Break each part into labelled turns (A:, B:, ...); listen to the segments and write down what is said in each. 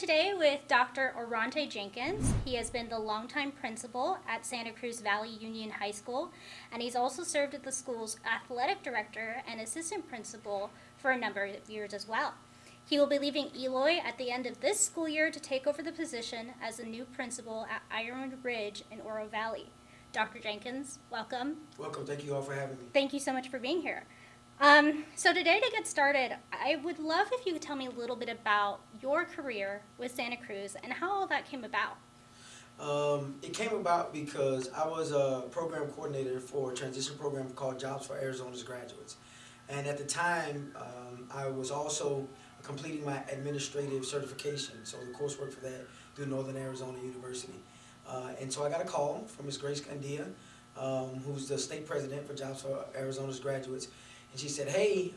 A: today with Dr. Orante Jenkins. He has been the longtime principal at Santa Cruz Valley Union High School, and he's also served as the school's athletic director and assistant principal for a number of years as well. He will be leaving Eloy at the end of this school year to take over the position as the new principal at Iron Ridge in Oro Valley. Dr. Jenkins, welcome.
B: Welcome. Thank you all for having me.
A: Thank you so much for being here. So today, to get started, I would love if you could tell me a little bit about your career with Santa Cruz and how all that came about.
B: It came about because I was a program coordinator for a transition program called Jobs for Arizona's Graduates. And at the time, I was also completing my administrative certification, so the coursework for that through Northern Arizona University. And so I got a call from Ms. Grace Candia, who's the state president for Jobs for Arizona's Graduates. And she said, hey,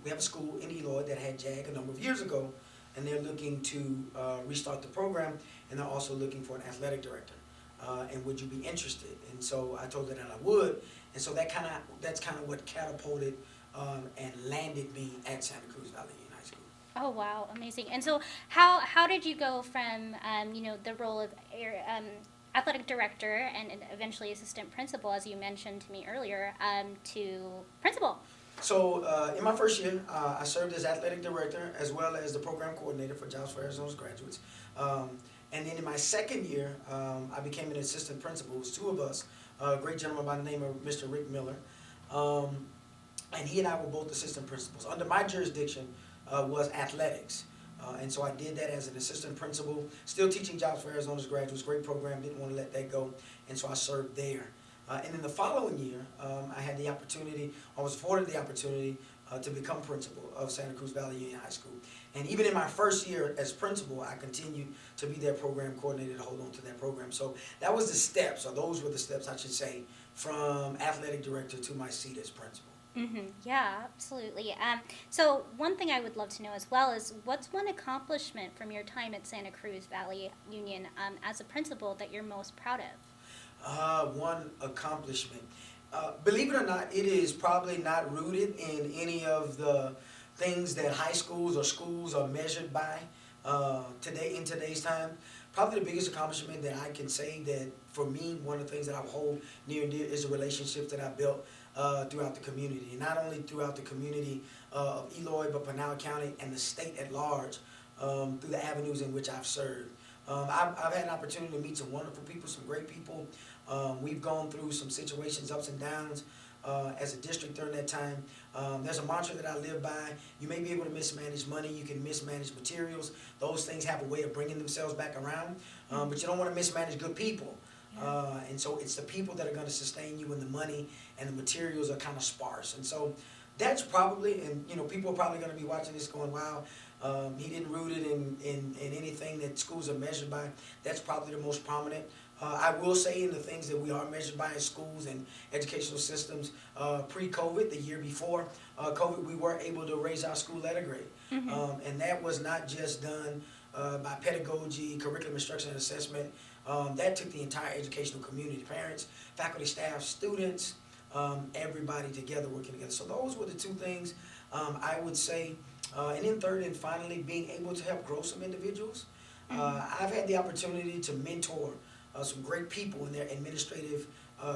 B: we have a school in Eloy that had JAG a number of years ago, and they're looking to restart the program, and they're also looking for an athletic director. And would you be interested? And so I told her that I would, and so that's kind of what catapulted and landed me at Santa Cruz Valley Union High School.
A: Oh, wow, amazing. And so how did you go from, the role of athletic director and eventually assistant principal, as you mentioned to me earlier, to principal?
B: So in my first year, I served as athletic director as well as the program coordinator for Jobs for Arizona's Graduates. And then in my second year, I became an assistant principal. It was two of us, a great gentleman by the name of Mr. Rick Miller. And he and I were both assistant principals. Under my jurisdiction was athletics. And so I did that as an assistant principal, still teaching Jobs for Arizona's Graduates, great program, didn't want to let that go, and so I served there. And then the following year, I had the opportunity, I was afforded the opportunity to become principal of Santa Cruz Valley Union High School. And even in my first year as principal, I continued to be their program coordinator to hold on to that program. So that was the steps, or those were the steps, I should say, from athletic director to my seat as principal.
A: Mm-hmm. Yeah, absolutely. So one thing I would love to know as well is what's one accomplishment from your time at Santa Cruz Valley Union as a principal that you're most proud of?
B: One accomplishment. Believe it or not, it is probably not rooted in any of the things that high schools or schools are measured by today in today's time. Probably the biggest accomplishment that I can say that for me, one of the things that I hold near and dear is the relationships that I built throughout the community. And not only throughout the community of Eloy, but Pinals County and the state at large through the avenues in which I've served. I've had an opportunity to meet some wonderful people, some great people. We've gone through some situations, ups and downs, as a district during that time. There's a mantra that I live by. You may be able to mismanage money, you can mismanage materials. Those things have a way of bringing themselves back around, but you don't want to mismanage good people. And so it's the people that are going to sustain you when the money and the materials are kind of sparse. And so that's probably, and people are probably going to be watching this going, wow, he didn't root it in anything that schools are measured by. That's probably the most prominent. I will say in the things that we are measured by in schools and educational systems, pre-COVID, the year before COVID, we were able to raise our school letter grade. Mm-hmm. And that was not just done by pedagogy, curriculum instruction and assessment. That took the entire educational community, parents, faculty, staff, students, everybody together working together. So those were the two things I would say. And then third and finally, being able to help grow some individuals. I've had the opportunity to mentor some great people in their administrative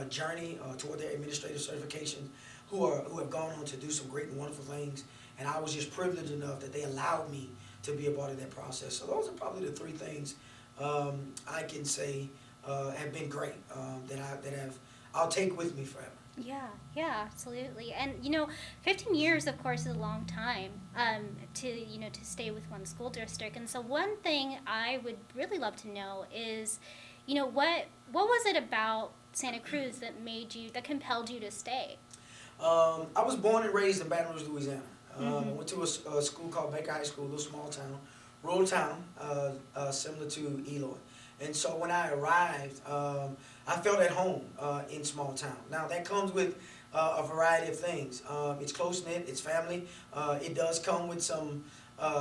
B: journey toward their administrative certifications who have gone on to do some great and wonderful things. And I was just privileged enough that they allowed me to be a part of that process. So those are probably the three things I can say have been great I'll take with me forever.
A: Yeah, absolutely. And 15 years, of course, is a long time to stay with one school district. And so one thing I would really love to know is, what was it about Santa Cruz that compelled you to stay?
B: I was born and raised in Baton Rouge, Louisiana. I went to a school called Baker High School, a little small town, rural town, similar to Eloy. And so when I arrived, I felt at home in small town. Now that comes with a variety of things. It's close-knit, it's family. It does come with some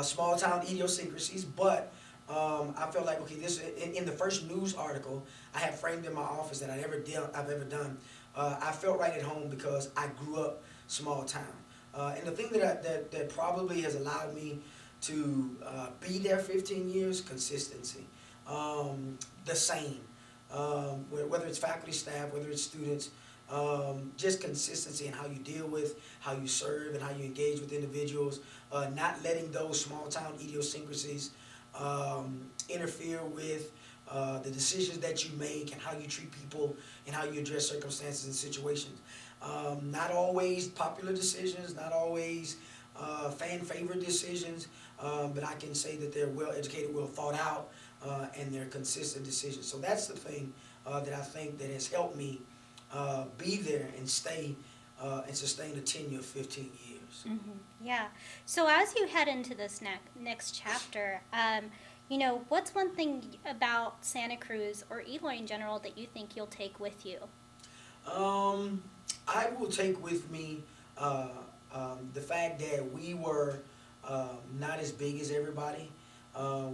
B: small town idiosyncrasies, but I felt like, okay, this in the first news article I had framed in my office that I've ever done, I felt right at home because I grew up small town. And the thing that probably has allowed me to be there 15 years, consistency. The same. Whether it's faculty, staff, whether it's students, just consistency in how you deal with, how you serve, and how you engage with individuals. Not letting those small town idiosyncrasies interfere with the decisions that you make and how you treat people and how you address circumstances and situations. Not always popular decisions, not always fan-favorite decisions, but I can say that they're well-educated, well thought out, and they're consistent decisions. So that's the thing that I think that has helped me be there and stay and sustain a tenure of 15 years.
A: Mm-hmm. Yeah. So as you head into this next chapter, you know, what's one thing about Santa Cruz or Eloy in general that you think you'll take with you?
B: I will take with me the fact that we were not as big as everybody.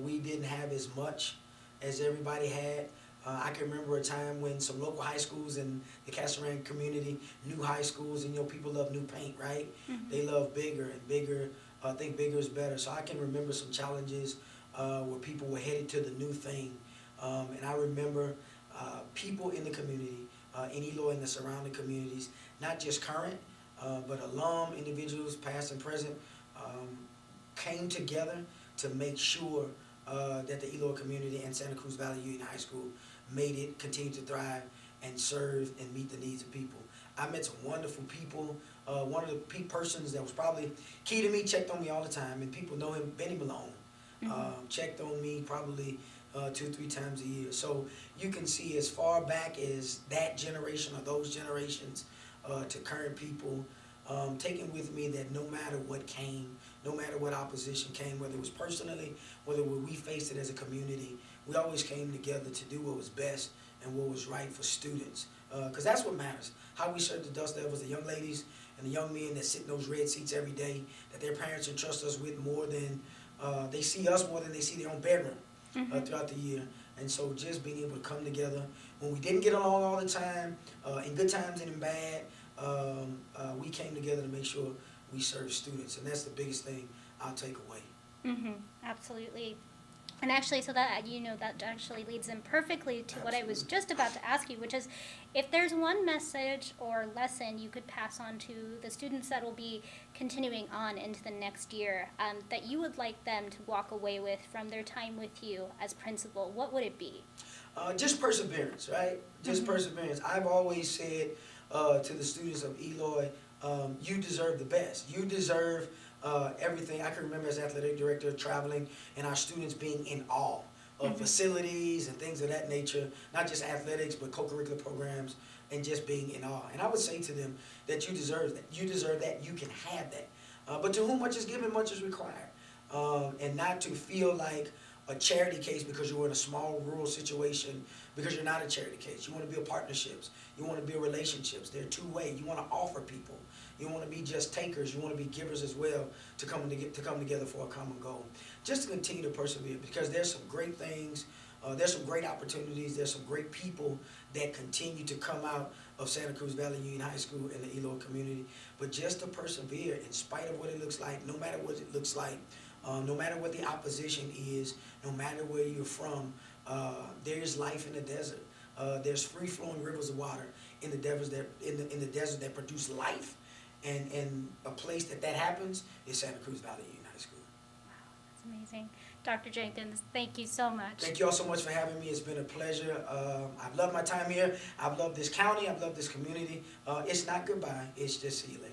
B: We didn't have as much as everybody had. I can remember a time when some local high schools in the Casaran community, new high schools, and people love new paint, right? Mm-hmm. They love bigger and bigger. I think bigger is better. So I can remember some challenges where people were headed to the new thing. And I remember people in the community, in Eloy and the surrounding communities, not just current, but alum individuals, past and present, came together to make sure that the Eloy community and Santa Cruz Valley Union High School made it continue to thrive and serve and meet the needs of people. I met some wonderful people. One of the persons that was probably key to me checked on me all the time, and people know him, Benny Malone. Mm-hmm. Checked on me probably 2 or 3 times a year. So you can see as far back as that generation or those generations to current people, taking with me that no matter what came, no matter what opposition came, whether it was personally, whether we faced it as a community, we always came together to do what was best and what was right for students. Because that's what matters. How we serve the Dust Devils, the young ladies and the young men that sit in those red seats every day, that their parents entrust us with more than, they see us more than they see their own bedroom throughout the year. And so just being able to come together when we didn't get along all the time, in good times and in bad, we came together to make sure we serve students, and that's the biggest thing I'll take away. Mm-hmm.
A: Absolutely. And actually, so that, you know, that actually leads in perfectly to what I was just about to ask you, which is if there's one message or lesson you could pass on to the students that will be continuing on into the next year, that you would like them to walk away with from their time with you as principal, what would it be?
B: Just perseverance, right? Just perseverance. I've always said to the students of Eloy, you deserve the best. You deserve everything. I can remember as athletic director traveling and our students being in awe of facilities and things of that nature, not just athletics, but co-curricular programs, and just being in awe. And I would say to them that you deserve that. You deserve that. You can have that. But to whom much is given, much is required. And not to feel like a charity case because you're in a small rural situation, because you're not a charity case. You want to build partnerships. You want to build relationships. They're two-way. You want to offer people. You want to be just takers. You want to be givers as well to come together for a common goal. Just to continue to persevere, because there's some great things. There's some great opportunities. There's some great people that continue to come out of Santa Cruz Valley Union High School and the Eloy community. But just to persevere in spite of what it looks like, no matter what it looks like, no matter what the opposition is, no matter where you're from, there's life in the desert. There's free-flowing rivers of water in the desert that produce life, and a place that happens is Santa Cruz Valley Union High School.
A: Wow, that's amazing. Dr. Jenkins, thank you so much.
B: Thank you all so much for having me. It's been a pleasure. I've loved my time here. I've loved this county. I've loved this community. It's not goodbye. It's just see you later.